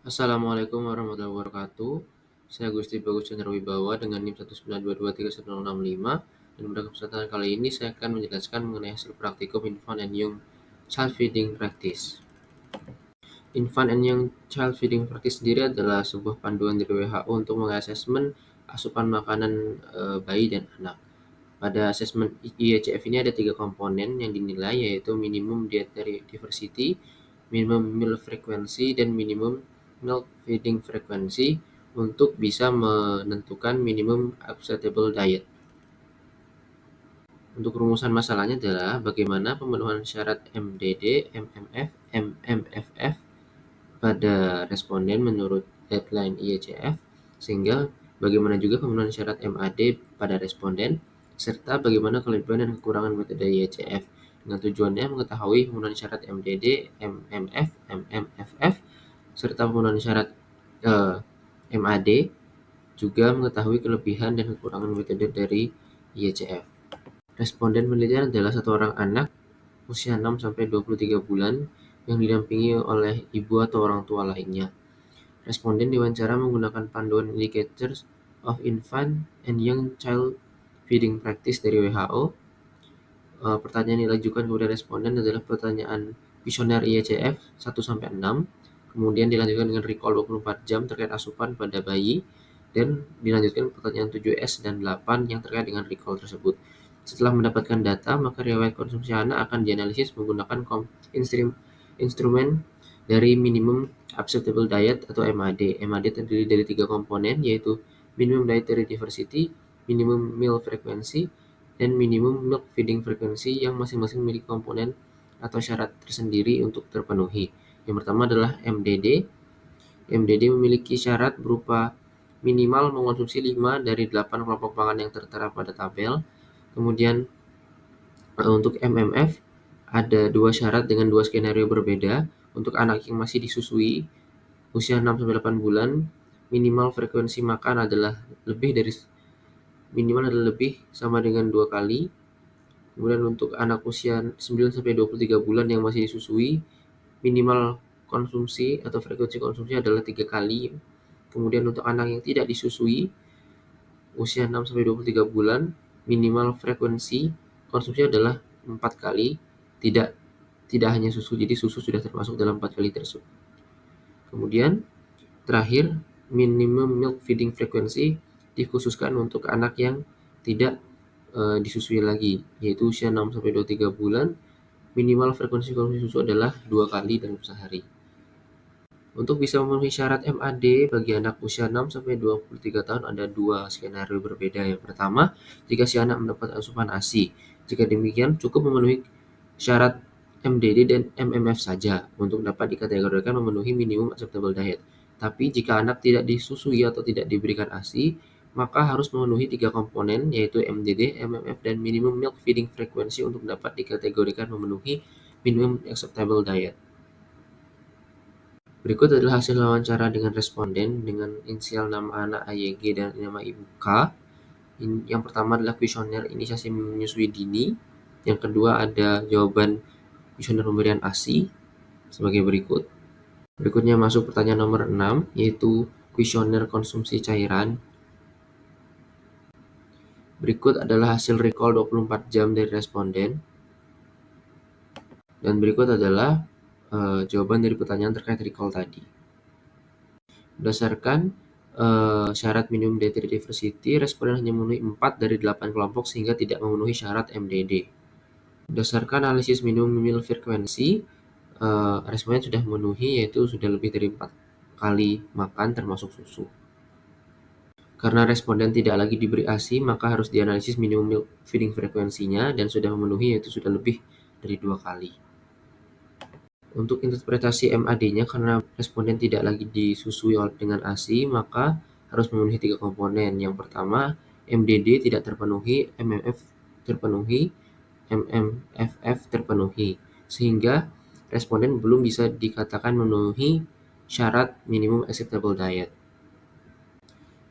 Assalamualaikum warahmatullahi wabarakatuh. Saya Gusti Bagus Chandra Wibawa dengan NIM 192231065 dan pada kesempatan kali ini saya akan menjelaskan mengenai hasil praktikum Infant and Young Child Feeding Practice. Infant and Young Child Feeding Practice sendiri adalah sebuah panduan dari WHO untuk mengasesmen asupan makanan bayi dan anak. Pada asesmen IECF ini ada 3 komponen yang dinilai, yaitu minimum dietary diversity, minimum meal frequency, dan minimum milk feeding frequency untuk bisa menentukan minimum acceptable diet. Untuk rumusan masalahnya adalah bagaimana pemenuhan syarat MDD, MMF, MMFF pada responden menurut deadline IECF, sehingga bagaimana juga pemenuhan syarat MAD pada responden, serta bagaimana kelebihan dan kekurangan metode IECF, dengan tujuannya mengetahui pemenuhan syarat MDD, MMF, MMFF, serta pemenuhan syarat MAD, juga mengetahui kelebihan dan kekurangan metode dari IECF. Responden penelitian adalah satu orang anak usia 6-23 bulan yang didampingi oleh ibu atau orang tua lainnya. Responden diwawancara menggunakan panduan Indicators of Infant and Young Child Feeding Practice dari WHO. Pertanyaan yang diajukan kepada responden adalah pertanyaan kuesioner IECF 1-6, kemudian dilanjutkan dengan recall 24 jam terkait asupan pada bayi, dan dilanjutkan pertanyaan 7S dan 8 yang terkait dengan recall tersebut. Setelah mendapatkan data, maka riwayat konsumsi anak akan dianalisis menggunakan instrumen dari minimum acceptable diet atau MAD. MAD terdiri dari 3 komponen, yaitu minimum dietary diversity, minimum meal frequency, dan minimum milk feeding frequency yang masing-masing memiliki komponen atau syarat tersendiri untuk terpenuhi. Yang pertama adalah MDD. MDD memiliki syarat berupa minimal mengonsumsi 5 dari 8 kelompok pangan yang tertera pada tabel. Kemudian untuk MMF ada 2 syarat dengan 2 skenario berbeda. Untuk anak yang masih disusui usia 6-8 bulan, minimal frekuensi makan adalah lebih sama dengan 2 kali. Kemudian untuk anak usia 9-23 bulan yang masih disusui, minimal konsumsi atau frekuensi konsumsi adalah 3 kali. Kemudian untuk anak yang tidak disusui usia 6-23 bulan, minimal frekuensi konsumsi adalah 4 kali, tidak hanya susu, jadi susu sudah termasuk dalam 4 kali tersebut. Kemudian terakhir, minimum milk feeding frequency dikhususkan untuk anak yang tidak disusui lagi, yaitu usia 6-23 bulan, minimal frekuensi konsumsi susu adalah 2 kali dalam sehari. Untuk bisa memenuhi syarat MAD bagi anak usia 6-23 tahun ada 2 skenario berbeda. Yang pertama, jika si anak mendapat asupan ASI. Jika demikian, cukup memenuhi syarat MDD dan MMF saja untuk dapat dikategorikan memenuhi minimum acceptable diet. Tapi jika anak tidak disusui atau tidak diberikan ASI, maka harus memenuhi 3 komponen, yaitu MDD, MMF, dan minimum milk feeding frequency untuk dapat dikategorikan memenuhi minimum acceptable diet. Berikut adalah hasil wawancara dengan responden dengan inisial nama anak AYG dan nama ibu K. Yang pertama adalah kuesioner inisiasi menyusui dini. Yang kedua ada jawaban kuesioner pemberian ASI sebagai berikut. Berikutnya masuk pertanyaan nomor 6, yaitu kuesioner konsumsi cairan. Berikut adalah hasil recall 24 jam dari responden. Dan berikut adalah jawaban dari pertanyaan terkait recall tadi. Berdasarkan syarat minimum dietary diversity, responden hanya memenuhi 4 dari 8 kelompok sehingga tidak memenuhi syarat MDD. Berdasarkan analisis minimum meal frequency, responden sudah memenuhi, yaitu sudah lebih dari 4 kali makan termasuk susu. Karena responden tidak lagi diberi ASI, maka harus dianalisis minimum milk feeding frekuensinya dan sudah memenuhi, yaitu sudah lebih dari 2 kali. Untuk interpretasi MAD-nya, karena responden tidak lagi disusui dengan ASI, maka harus memenuhi 3 komponen. Yang pertama, MDD tidak terpenuhi, MMF terpenuhi, MMFF terpenuhi, sehingga responden belum bisa dikatakan memenuhi syarat minimum acceptable diet.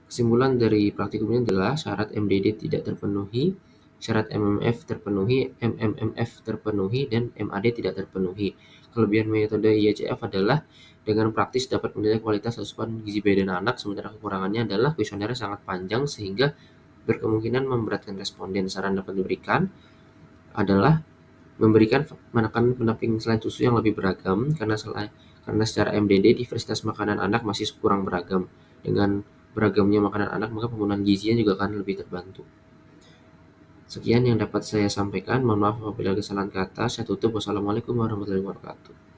Kesimpulan dari praktikum ini adalah syarat MDD tidak terpenuhi, syarat MMF terpenuhi, MMMF terpenuhi, dan MAD tidak terpenuhi. kelebihan metode IECF adalah dengan praktis dapat menilai kualitas asupan gizi bayi dan anak, sementara kekurangannya adalah kuesionernya sangat panjang sehingga berkemungkinan memberatkan responden. Saran dapat diberikan adalah menekan pendamping selain susu yang lebih beragam karena secara MDD diversitas makanan anak masih kurang beragam. Dengan beragamnya makanan anak, maka penggunaan gizinya juga akan lebih terbantu. Sekian yang dapat saya sampaikan. Mohon maaf apabila ada kesalahan kata. Saya tutup. Wassalamualaikum warahmatullahi wabarakatuh.